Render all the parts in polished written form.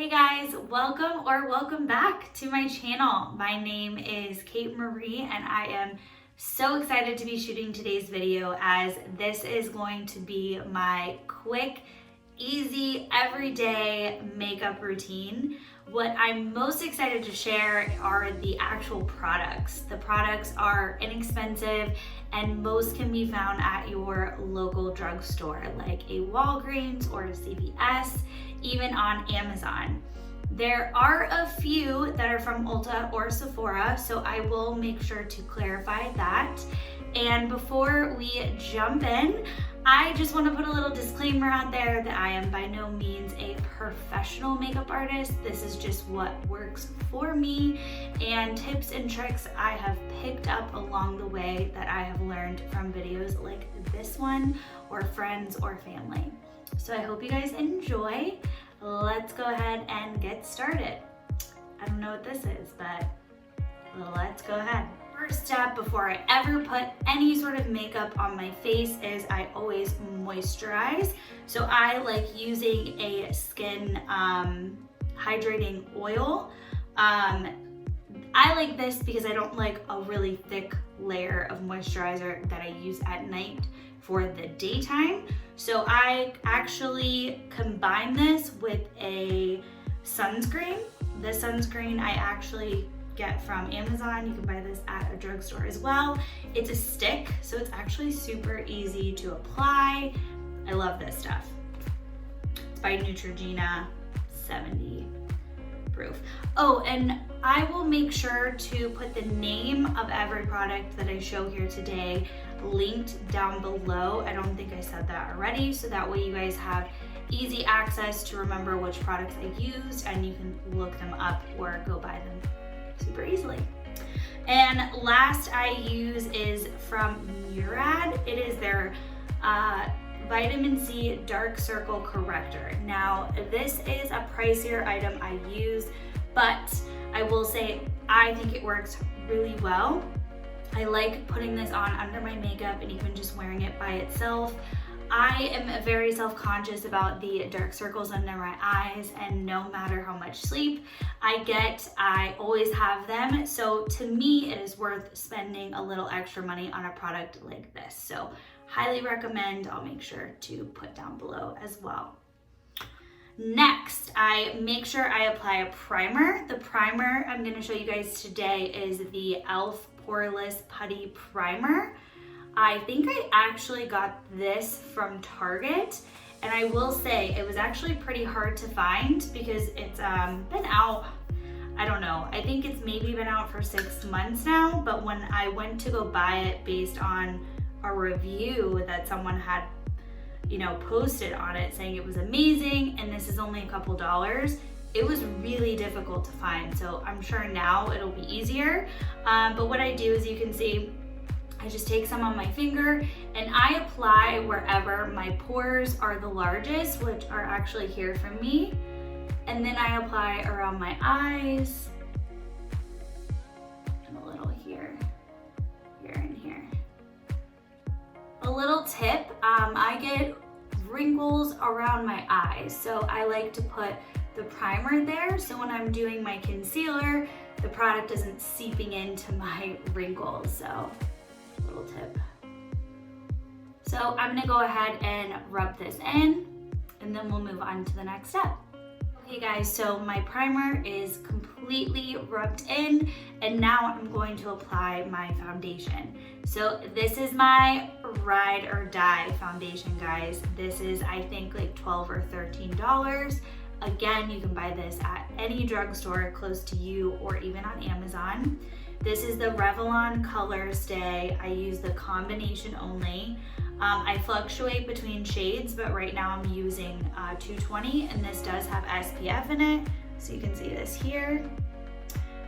Hey guys, welcome back to my channel. My name is Kate Marie and I am so excited to be shooting today's video as this is going to be my quick, easy, everyday makeup routine. What I'm most excited to share are the actual products. The products are inexpensive and most can be found at your local drugstore like a Walgreens or a CVS, even on Amazon. There are a few that are from Ulta or Sephora, so I will make sure to clarify that. And before we jump in, I just want to put a little disclaimer out there that I am by no means a professional makeup artist. This is just what works for me and tips and tricks I have picked up along the way that I have learned from videos like this one or friends or family. So I hope you guys enjoy. Let's go ahead and get started. I don't know what this is, but let's go ahead. First step before I ever put any sort of makeup on my face is I always moisturize. So I like using a skin hydrating oil. I like this because I don't like a really thick layer of moisturizer that I use at night for the daytime. So I actually combine this with a sunscreen. The sunscreen I actually get from Amazon. You can buy this at a drugstore as well. It's a stick, so it's actually super easy to apply. I love this stuff. It's by Neutrogena, 70 proof. Oh, and I will make sure to put the name of every product that I show here today linked down below. I don't think I said that already, so that way you guys have easy access to remember which products I used and you can look them up or go buy them super easily. And last I use is from Murad. It is their vitamin C dark circle corrector. Now this is a pricier item I use, but I will say I think it works really well. I like putting this on under my makeup and even just wearing it by itself. I am very self-conscious about the dark circles under my eyes, and no matter how much sleep I get, I always have them. So to me, it is worth spending a little extra money on a product like this. So highly recommend. I'll make sure to put down below as well. Next, I make sure I apply a primer. The primer I'm going to show you guys today is the e.l.f. Porless Putty Primer. I think I actually got this from Target, and I will say it was actually pretty hard to find because it's been out, I don't know, I think it's maybe been out for 6 months now, but when I went to go buy it based on a review that someone had, posted on it saying it was amazing and this is only a couple dollars, it was really difficult to find. So I'm sure now it'll be easier, but what I do is, you can see, I just take some on my finger and I apply wherever my pores are the largest, which are actually here for me. And then I apply around my eyes and a little here, here and here. A little tip, I get wrinkles around my eyes. So I like to put the primer there. So when I'm doing my concealer, the product isn't seeping into my wrinkles. So little tip. So I'm gonna go ahead and rub this in and then we'll move on to the next step. Okay guys, so my primer is completely rubbed in and now I'm going to apply my foundation. So this is my ride or die foundation, guys. This is, I think, like $12 or $13. Again, you can buy this at any drugstore close to you or even on Amazon. This is the Revlon colorstay. I use the combination only. I fluctuate between shades, but right now I'm using 220, and this does have SPF in it. So you can see this here.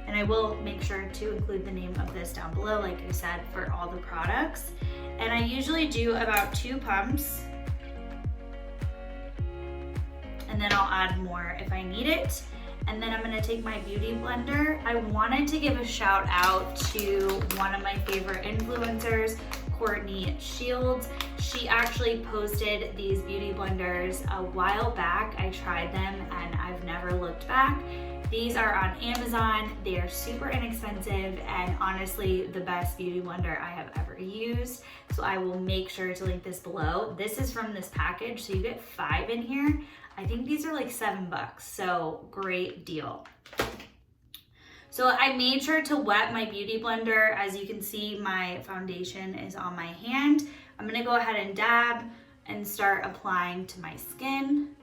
And I will make sure to include the name of this down below, like I said, for all the products. And I usually do about 2 pumps. And then I'll add more if I need it. And then I'm gonna take my beauty blender. I wanted to give a shout out to one of my favorite influencers, Courtney Shields. She actually posted these beauty blenders a while back. I tried them and I've never looked back. These are on Amazon. They are super inexpensive and honestly the best beauty blender I have ever used. So I will make sure to link this below. This is from this package, so you get 5 in here. I think these are like $7, so great deal. So I made sure to wet my beauty blender. As you can see, my foundation is on my hand. I'm gonna go ahead and dab and start applying to my skin.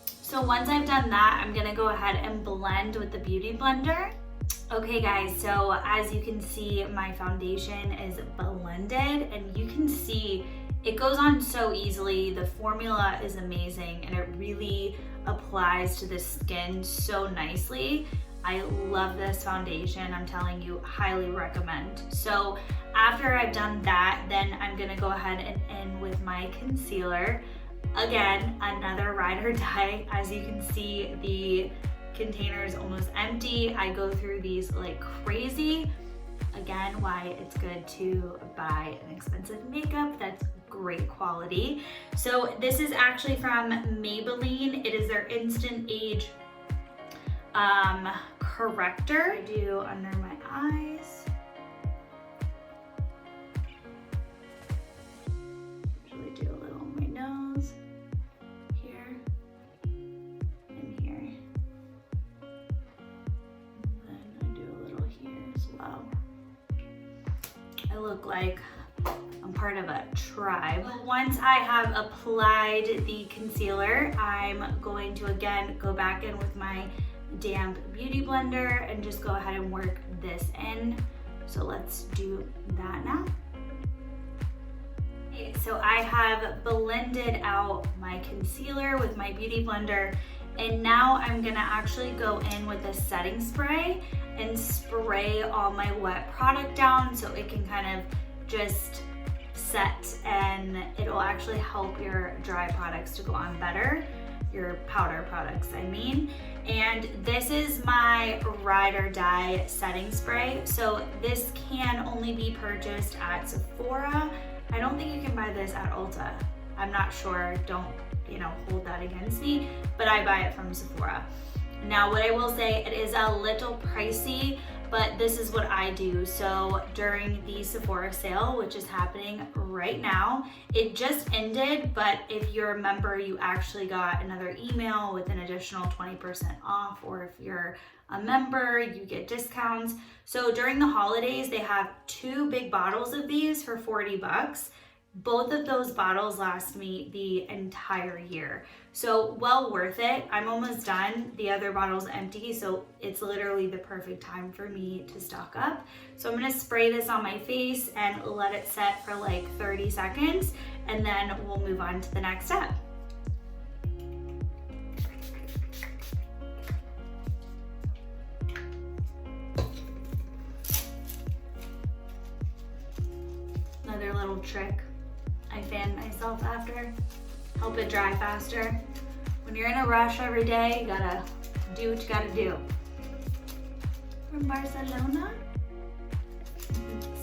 So once I've done that, I'm gonna go ahead and blend with the beauty blender. Okay guys, so as you can see, my foundation is blended and you can see it goes on so easily. The formula is amazing and it really applies to the skin so nicely. I love this foundation. I'm telling you, highly recommend. So after I've done that, then I'm gonna go ahead and end with my concealer. Again, another ride or die. As you can see, the container is almost empty. I go through these like crazy. Again, why it's good to buy an expensive makeup that's great quality. So this is actually from Maybelline. It is their Instant Age corrector. I do under my eyes. Usually do a little on my nose, here, and here. And then I do a little here as well. I look like I'm part of a tribe. Once I have applied the concealer, I'm going to again go back in with my damp beauty blender and just go ahead and work this in. So let's do that now. Okay, so I have blended out my concealer with my beauty blender, and now I'm gonna actually go in with a setting spray and spray all my wet product down so it can kind of just set, and it'll actually help your dry products to go on better, your powder products I mean. And this is my ride or die setting spray. So this can only be purchased at Sephora. I don't think you can buy this at Ulta. I'm not sure, don't hold that against me, but I buy it from Sephora. Now what I will say, it is a little pricey, but this is what I do. So during the Sephora sale, which is happening right now, it just ended, but if you're a member, you actually got another email with an additional 20% off, or if you're a member, you get discounts. So during the holidays, they have 2 big bottles of these for $40. Both of those bottles last me the entire year. So well worth it. I'm almost done. The other bottle's empty, so it's literally the perfect time for me to stock up. So I'm gonna spray this on my face and let it set for like 30 seconds, and then we'll move on to the next step. Another little trick I fan myself after, help it dry faster. When you're in a rush every day, you gotta do what you gotta do. From Barcelona.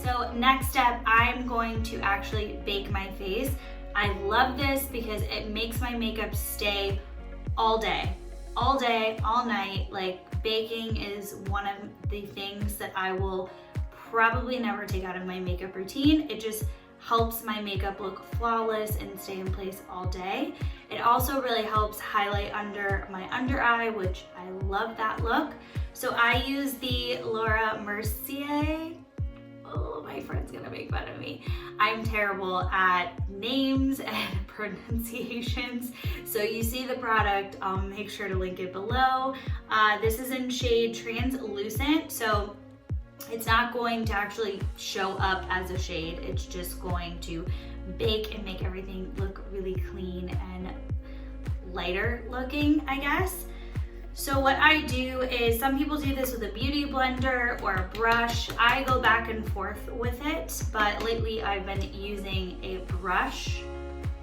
So next step, I'm going to actually bake my face. I love this because it makes my makeup stay all day, all night. Like, baking is one of the things that I will probably never take out of my makeup routine. It just helps my makeup look flawless and stay in place all day. It also really helps highlight under my under eye, which I love that look. So I use the Mercier. Oh, my friend's gonna make fun of me. I'm terrible at names and pronunciations. So you see the product, I'll make sure to link it below. This is in shade Translucent. So it's not going to actually show up as a shade. It's just going to bake and make everything look really clean and lighter looking, I guess. So what I do is, some people do this with a beauty blender or a brush. I go back and forth with it, but lately I've been using a brush,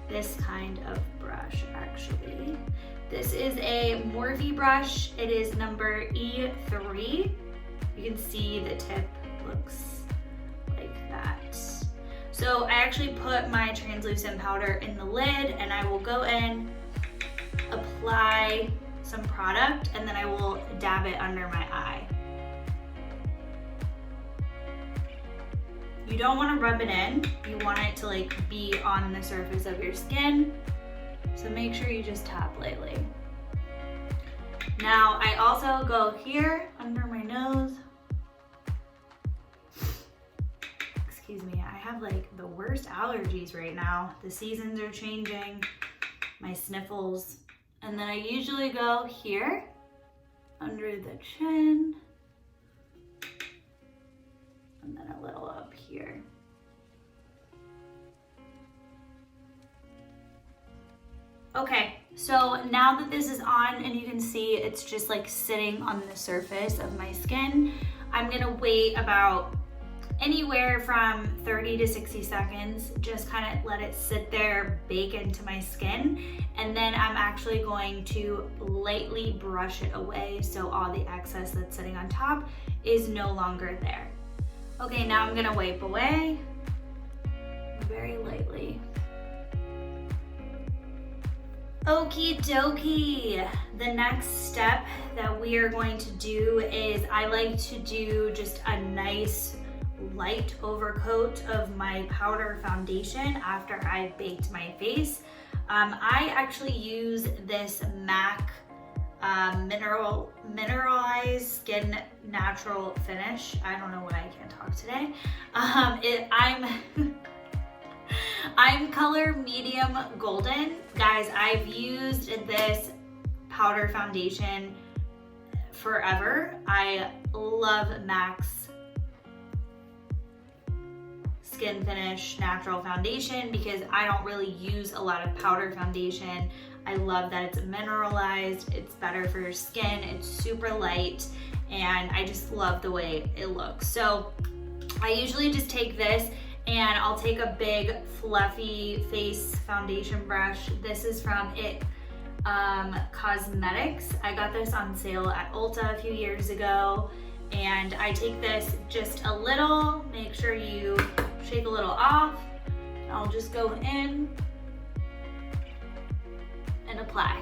this kind of brush. brush actually. This is a Morphe brush. It is number E3. You can see the tip looks like that. So I actually put my translucent powder in the lid, and I will go in, apply some product, and then I will dab it under my eye. You don't want to rub it in. You want it to like be on the surface of your skin. So make sure you just tap lightly. Now I also go here under my nose. Excuse me, I have like the worst allergies right now. The seasons are changing, my sniffles. And then I usually go here, under the chin, and then a little up here. Okay, so now that this is on and you can see it's just like sitting on the surface of my skin, I'm gonna wait about anywhere from 30 to 60 seconds, just kind of let it sit there, bake into my skin, and then I'm actually going to lightly brush it away so all the excess that's sitting on top is no longer there. Okay, now I'm gonna wipe away very lightly. Okie dokie. The next step that we are going to do is I like to do just a nice light overcoat of my powder foundation after I've baked my face. I actually use this MAC mineralized skin natural finish. I don't know why I can't talk today. I'm color medium golden. Guys, I've used this powder foundation forever. I love MAC's skin finish natural foundation because I don't really use a lot of powder foundation. I love that it's mineralized, it's better for your skin, it's super light, and I just love the way it looks. So I usually just take this and I'll take a big fluffy face foundation brush. This is from It Cosmetics. I got this on sale at Ulta a few years ago, and I take this just a little, make sure you shake a little off. I'll just go in and apply.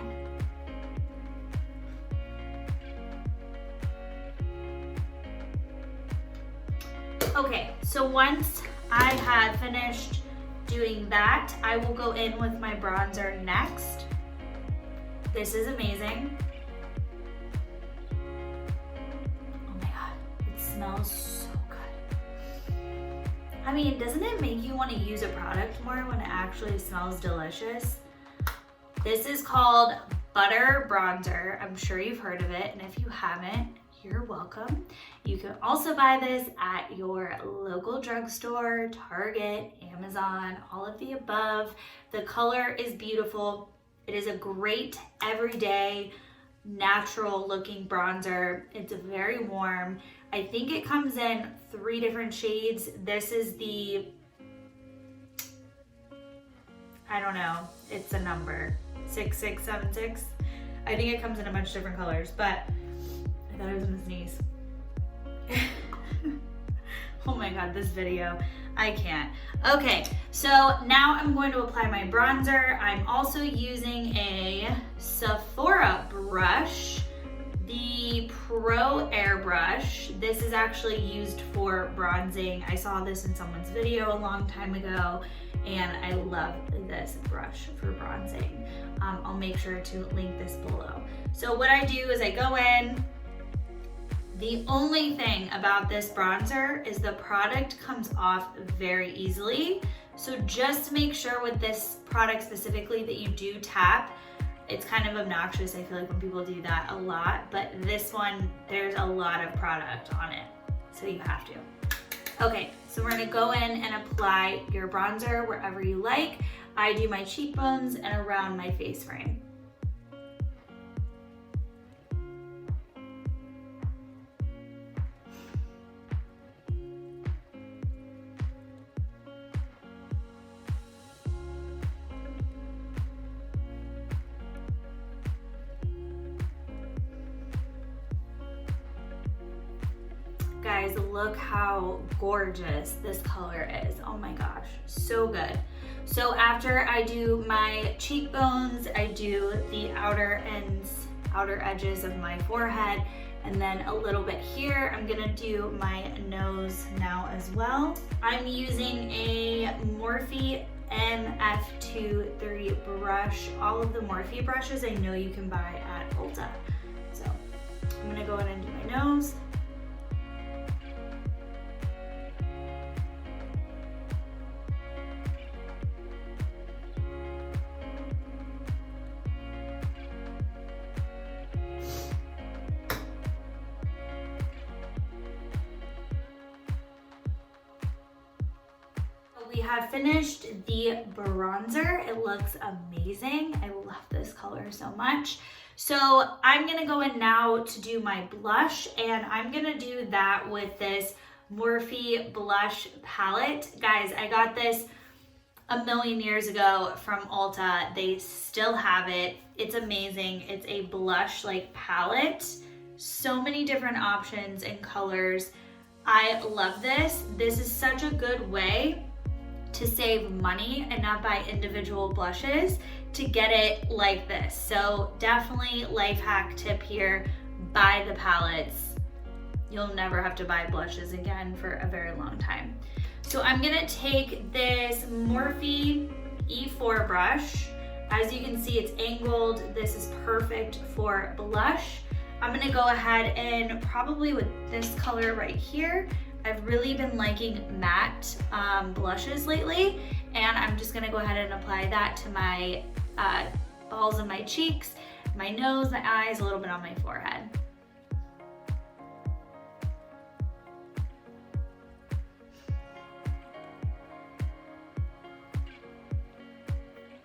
Okay, so once I have finished doing that, I will go in with my bronzer next. This is amazing. Oh my God, it smells so good. I mean, doesn't it make you want to use a product more when it actually smells delicious? This is called Butter Bronzer. I'm sure you've heard of it, and if you haven't, you're welcome. You can also buy this at your local drugstore, Target, Amazon, all of the above. The color is beautiful. It is a great everyday natural looking bronzer. It's very warm. I think it comes in 3 different shades. This is the, I don't know, it's a number, 6676. I think it comes in a bunch of different colors, but I thought I was gonna sneeze. Oh my God, this video, I can't. Okay, so now I'm going to apply my bronzer. I'm also using a Sephora brush, the Pro Airbrush. This is actually used for bronzing. I saw this in someone's video a long time ago, and I love this brush for bronzing. I'll make sure to link this below. So what I do is I go in. The only thing about this bronzer is the product comes off very easily. So just make sure with this product specifically that you do tap. It's kind of obnoxious, I feel like, when people do that a lot, but this one, there's a lot of product on it, so you have to. Okay, so we're gonna go in and apply your bronzer wherever you like. I do my cheekbones and around my face frame. Guys, look how gorgeous this color is. Oh my gosh, so good. So after I do my cheekbones, I do the outer edges of my forehead, and then a little bit here. I'm gonna do my nose now as well. I'm using a Morphe MF23 brush. All of the Morphe brushes I know you can buy at Ulta. So I'm gonna go in and do my nose. We have finished the bronzer. It looks amazing. I love this color so much. So I'm gonna go in now to do my blush, and I'm gonna do that with this Morphe blush palette. Guys, I got this a million years ago from Ulta. They still have it. It's amazing. It's a blush like palette. So many different options and colors. I love this. This is such a good way to save money and not buy individual blushes, to get it like this. So definitely life hack tip here, buy the palettes. You'll never have to buy blushes again for a very long time. So I'm gonna take this Morphe E4 brush. As you can see, it's angled. This is perfect for blush. I'm gonna go ahead and probably with this color right here, I've really been liking matte blushes lately, and I'm just gonna go ahead and apply that to my balls of my cheeks, my nose, my eyes, a little bit on my forehead.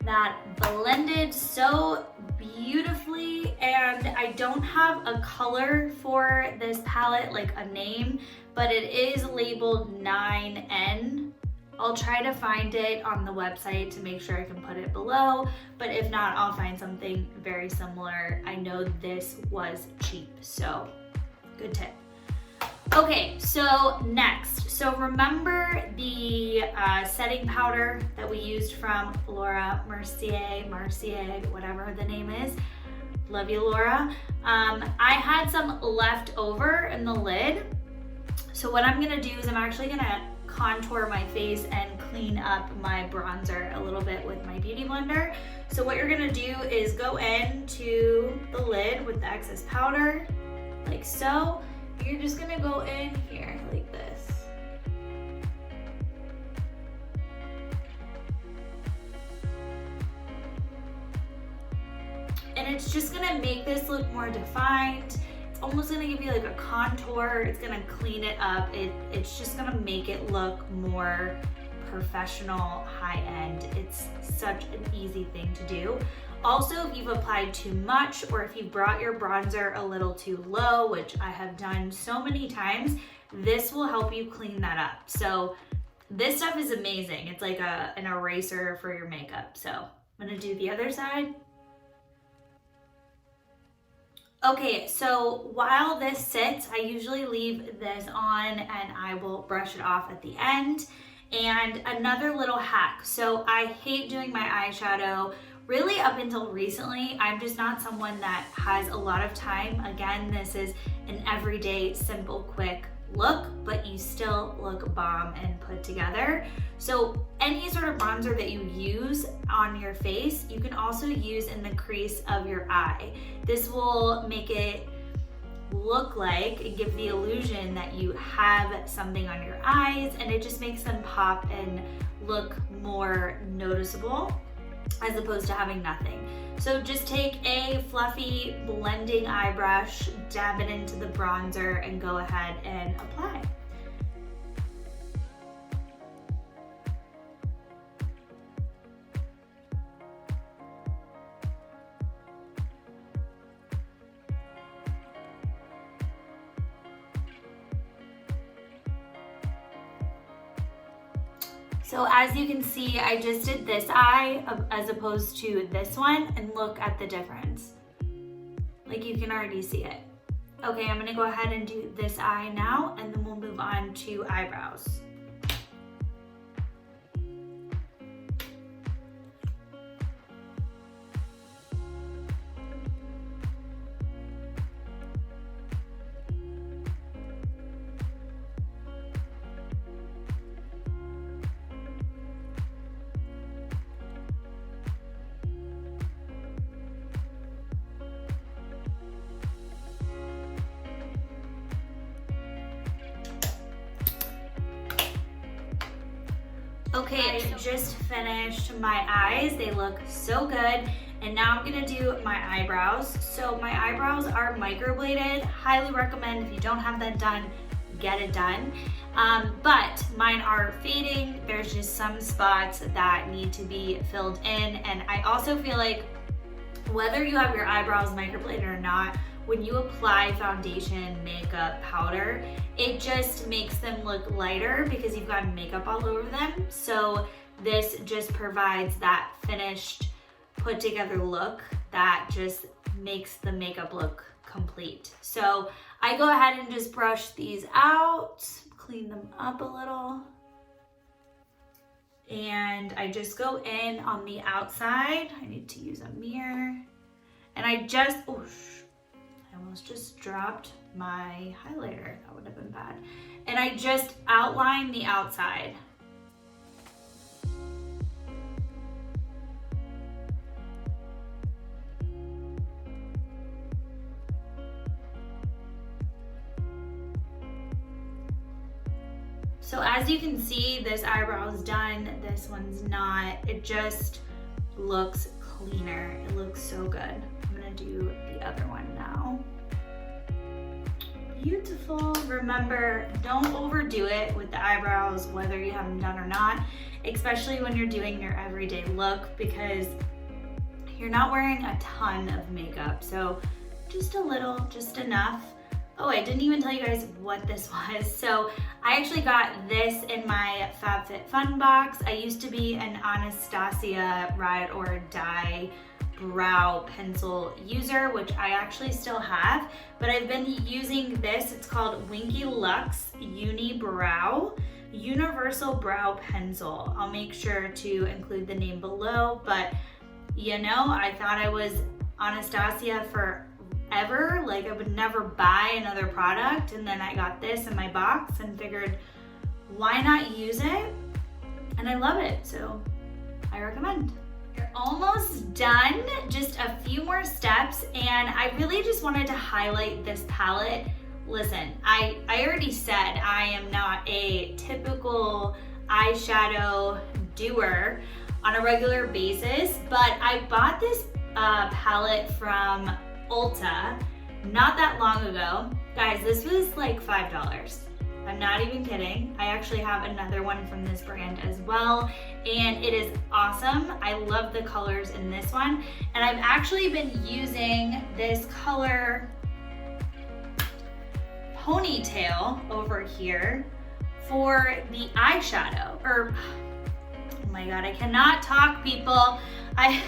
That blended so beautifully, and I don't have a color for this palette, like a name, but it is labeled 9N. I'll try to find it on the website to make sure I can put it below, but if not, I'll find something very similar. I know this was cheap, so good tip. Okay, so next, so remember the setting powder that we used from Laura Mercier, whatever the name is. Love you, Laura. I had some left over in the lid. So what I'm gonna do is I'm actually gonna contour my face and clean up my bronzer a little bit with my beauty blender. So what you're gonna do is go into the lid with the excess powder, like so. You're just gonna go in here like this. And it's just gonna make this look more defined. It's almost gonna give you like a contour. It's gonna clean it up. It's just gonna make it look more professional, high-end. It's such an easy thing to do. Also, if you've applied too much, or if you brought your bronzer a little too low, which I have done so many times, this will help you clean that up. So this stuff is amazing. It's like an eraser for your makeup. So I'm gonna do the other side. Okay, so while this sits, I usually leave this on and I will brush it off at the end. And another little hack. So I hate doing my eyeshadow. Really, up until recently, I'm just not someone that has a lot of time. Again, this is an everyday, simple, quick look, but you still look bomb and put together. So any sort of bronzer that you use on your face, you can also use in the crease of your eye. This will make it look like and give the illusion that you have something on your eyes, and it just makes them pop and look more noticeable as opposed to having nothing. So just take a fluffy blending eye brush, dab it into the bronzer, and go ahead and apply. So as you can see, I just did this eye as opposed to this one, and look at the difference. Like, you can already see it. Okay, I'm gonna go ahead and do this eye now, and then we'll move on to eyebrows. Okay, I just finished my eyes. They look so good. And now I'm gonna do my eyebrows. So my eyebrows are microbladed. Highly recommend if you don't have that done, get it done. But mine are fading. There's just some spots that need to be filled in. And I also feel like whether you have your eyebrows microbladed or not, when you apply foundation, makeup, powder, it just makes them look lighter because you've got makeup all over them. So this just provides that finished, put together look that just makes the makeup look complete. So I go ahead and just brush these out, clean them up a little. And I just go in on the outside. I need to use a mirror. And I just, oh, I almost just dropped my highlighter. That would have been bad. And I just outline the outside. So as you can see, this eyebrow is done. This one's not. It just looks cleaner. It looks so good. I'm gonna do the other one now. Beautiful. Remember, don't overdo it with the eyebrows, whether you have them done or not, especially when you're doing your everyday look, because you're not wearing a ton of makeup. So just a little, just enough. Oh, I didn't even tell you guys what this was. So I actually got this in my FabFitFun box. I used to be an Anastasia Ride or Die brow pencil user, which I actually still have, but I've been using this. It's called Winky Luxe Uni Brow Universal Brow Pencil. I'll make sure to include the name below, but you know, I thought I was Anastasia forever, like I would never buy another product, and then I got this in my box and figured, why not use it? And I love it, so I recommend. You're almost done, just a few more steps, and I really just wanted to highlight this palette. Listen, I already said I am not a typical eyeshadow doer on a regular basis, but I bought this palette from Ulta not that long ago. Guys, this was like $5. I'm not even kidding. I actually have another one from this brand as well, and it is awesome. I love the colors in this one, and I've actually been using this color Ponytail over here for the eyeshadow, or oh my god, I cannot talk, people. I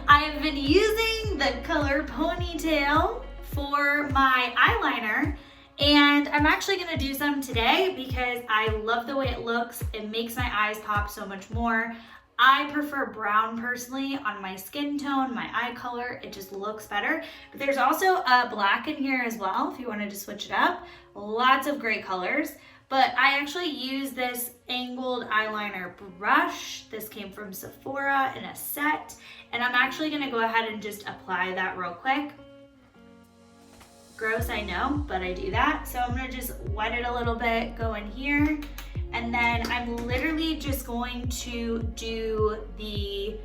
have been using the color Ponytail for my eyeliner, and I'm actually gonna do some today because I love the way it looks. It makes my eyes pop so much more. I prefer brown personally on my skin tone, my eye color. It just looks better. But there's also a black in here as well if you wanted to switch it up. Lots of great colors. But I actually use this angled eyeliner brush. This came from Sephora in a set. And I'm actually gonna go ahead and just apply that real quick. Gross, I know, but I do that. So I'm gonna just wet it a little bit, go in here. And then I'm literally just going to do the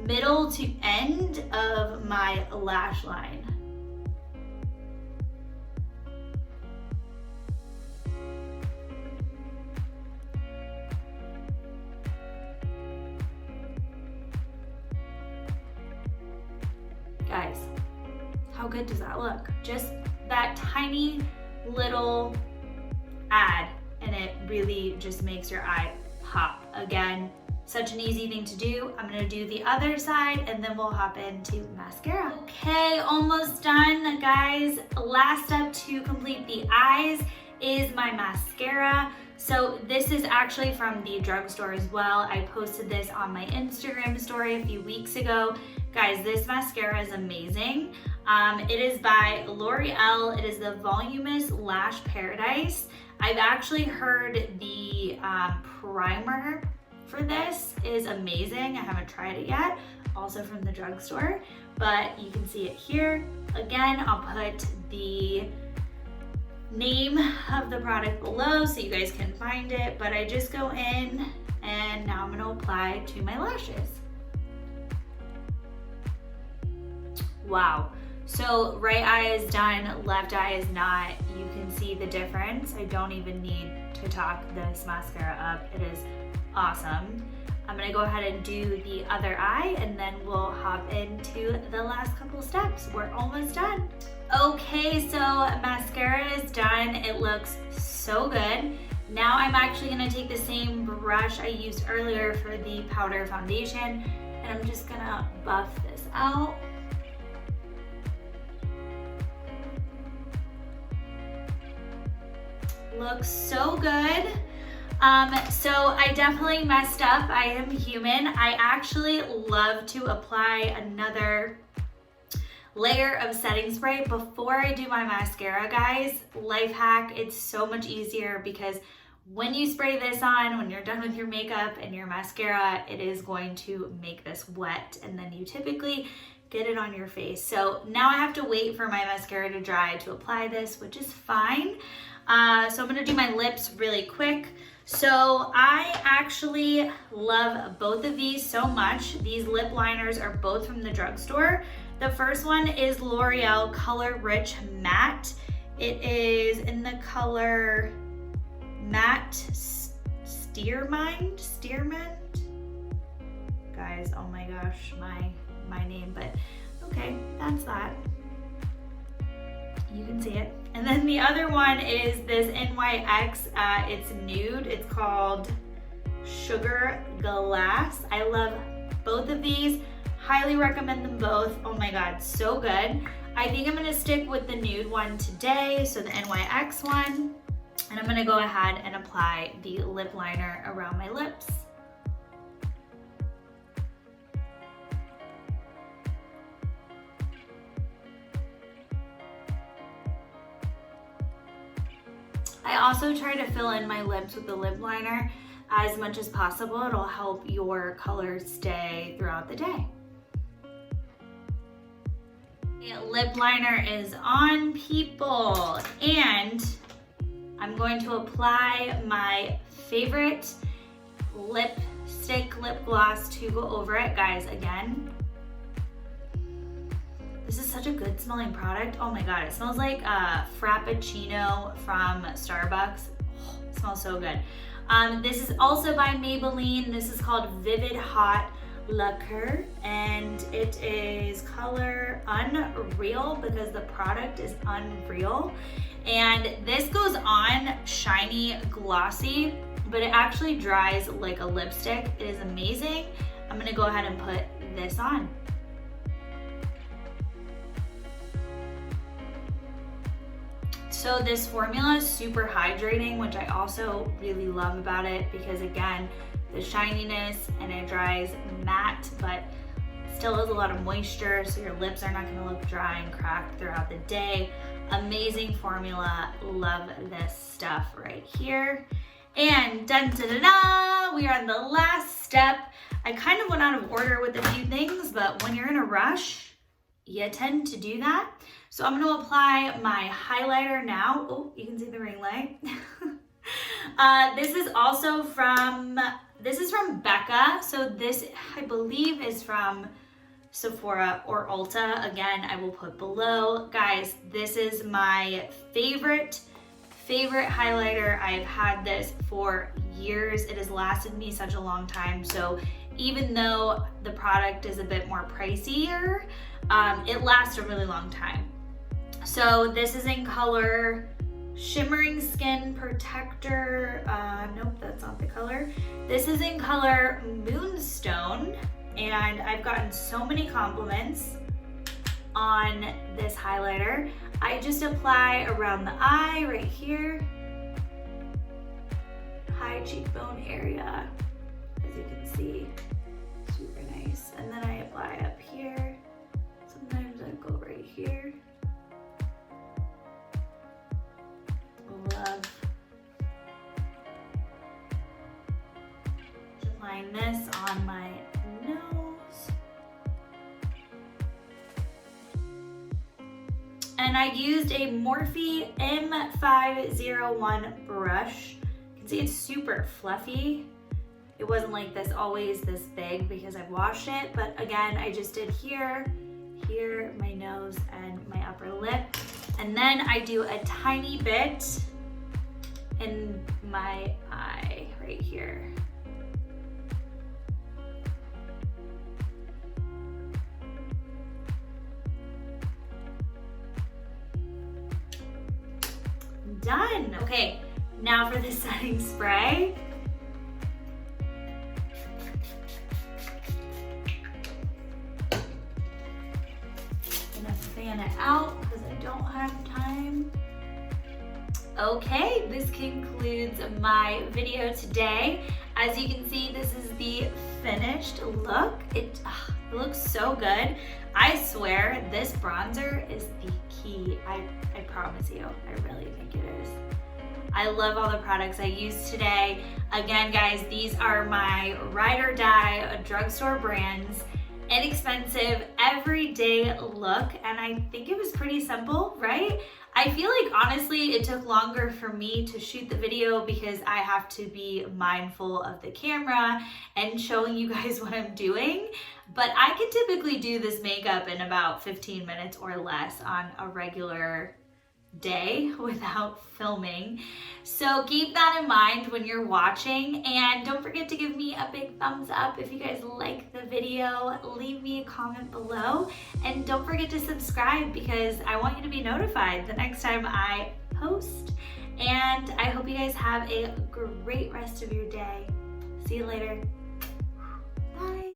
middle to end of my lash line. Guys, how good does that look? Just that tiny little add, and it really just makes your eye pop. Again, Such an easy thing to do. I'm gonna do the other side and then we'll hop into mascara. Okay, almost done, guys. Last step to complete the eyes is my mascara. So this is actually from the drugstore as well. I posted this on my Instagram story a few weeks ago. Guys, this mascara is amazing. It is by L'Oreal. It is the Voluminous Lash Paradise. I've actually heard the primer for this is amazing. I haven't tried it yet, also from the drugstore, but you can see it here. Again, I'll put the name of the product below so you guys can find it, but I just go in and now I'm gonna apply to my lashes. Wow. So right eye is done, left eye is not. You can see the difference. I don't even need to top this mascara up. It is awesome. I'm gonna go ahead and do the other eye and then we'll hop into the last couple steps. We're almost done. Okay, so mascara is done. It looks so good. Now I'm actually gonna take the same brush I used earlier for the powder foundation and I'm just gonna buff this out. Looks so good. So I definitely messed up. I am human. I actually love to apply another layer of setting spray before I do my mascara, guys. Life hack, it's so much easier because when you spray this on, when you're done with your makeup and your mascara, it is going to make this wet and then you typically get it on your face. So now I have to wait for my mascara to dry to apply this, which is fine. So I'm gonna do my lips really quick. So I actually love both of these so much. These lip liners are both from the drugstore. The first one is L'Oreal Color Rich Matte. It is in the color matte-stermind. Guys, oh my gosh, my name, but okay, that's that. You can see it. And then the other one is this NYX, it's nude. It's called Sugar Glass. I love both of these. Highly recommend them both. Oh my God, so good. I think I'm gonna stick with the nude one today, so the NYX one. And I'm gonna go ahead and apply the lip liner around my lips. I also try to fill in my lips with the lip liner as much as possible. It'll help your color stay throughout the day. The lip liner is on, people, and I'm going to apply my favorite lipstick lip gloss to go over it. Guys, again, this is such a good smelling product. Oh my God, it smells like a Frappuccino from Starbucks. Oh, it smells so good. This is also by Maybelline. This is called Vivid Hot Lacquer, and it is color Unreal because the product is unreal. And this goes on shiny, glossy, but it actually dries like a lipstick. It is amazing. I'm gonna go ahead and put this on. So this formula is super hydrating, which I also really love about it because again, the shininess, and it dries matte, but still has a lot of moisture, so your lips are not gonna look dry and cracked throughout the day. Amazing formula, love this stuff right here. And dun da da da, we are on the last step. I kind of went out of order with a few things, but when you're in a rush, you tend to do that. So I'm gonna apply my highlighter now. Oh, you can see the ring light. This is also from, this is from Becca. So this, I believe, is from Sephora or Ulta. Again, I will put below. Guys, this is my favorite highlighter. I've had this for years. It has lasted me such a long time. So even though the product is a bit more pricier, it lasts a really long time. So this is in color Shimmering Skin Protector. Nope, that's not the color. This is in color Moonstone, and I've gotten so many compliments on this highlighter. I just apply around the eye right here, high cheekbone area, as you can see, super nice. And then I apply up here. Sometimes I go right here. Love. Just applying this on my nose. And I used a Morphe M501 brush. You can see it's super fluffy. It wasn't like this, always this big because I've washed it, but again, I just did here, here, my nose, and my upper lip. And then I do a tiny bit in my eye right here. Done. Okay, now for the setting spray. I'm gonna fan it out because I don't have time. Okay, this concludes my video today. As you can see, this is the finished look. It looks so good. I swear this bronzer is the key. I promise you, I really think it is. I love all the products I used today. Again, guys, these are my ride or die drugstore brands. Inexpensive, everyday look, and I think it was pretty simple, right? I feel like honestly it took longer for me to shoot the video because I have to be mindful of the camera and showing you guys what I'm doing, but I can typically do this makeup in about 15 minutes or less on a regular day without filming. So keep that in mind when you're watching, and don't forget to give me a big thumbs up if you guys like the video. Leave me a comment below, and don't forget to subscribe because I want you to be notified the next time I post. And I hope you guys have a great rest of your day. See you later. Bye.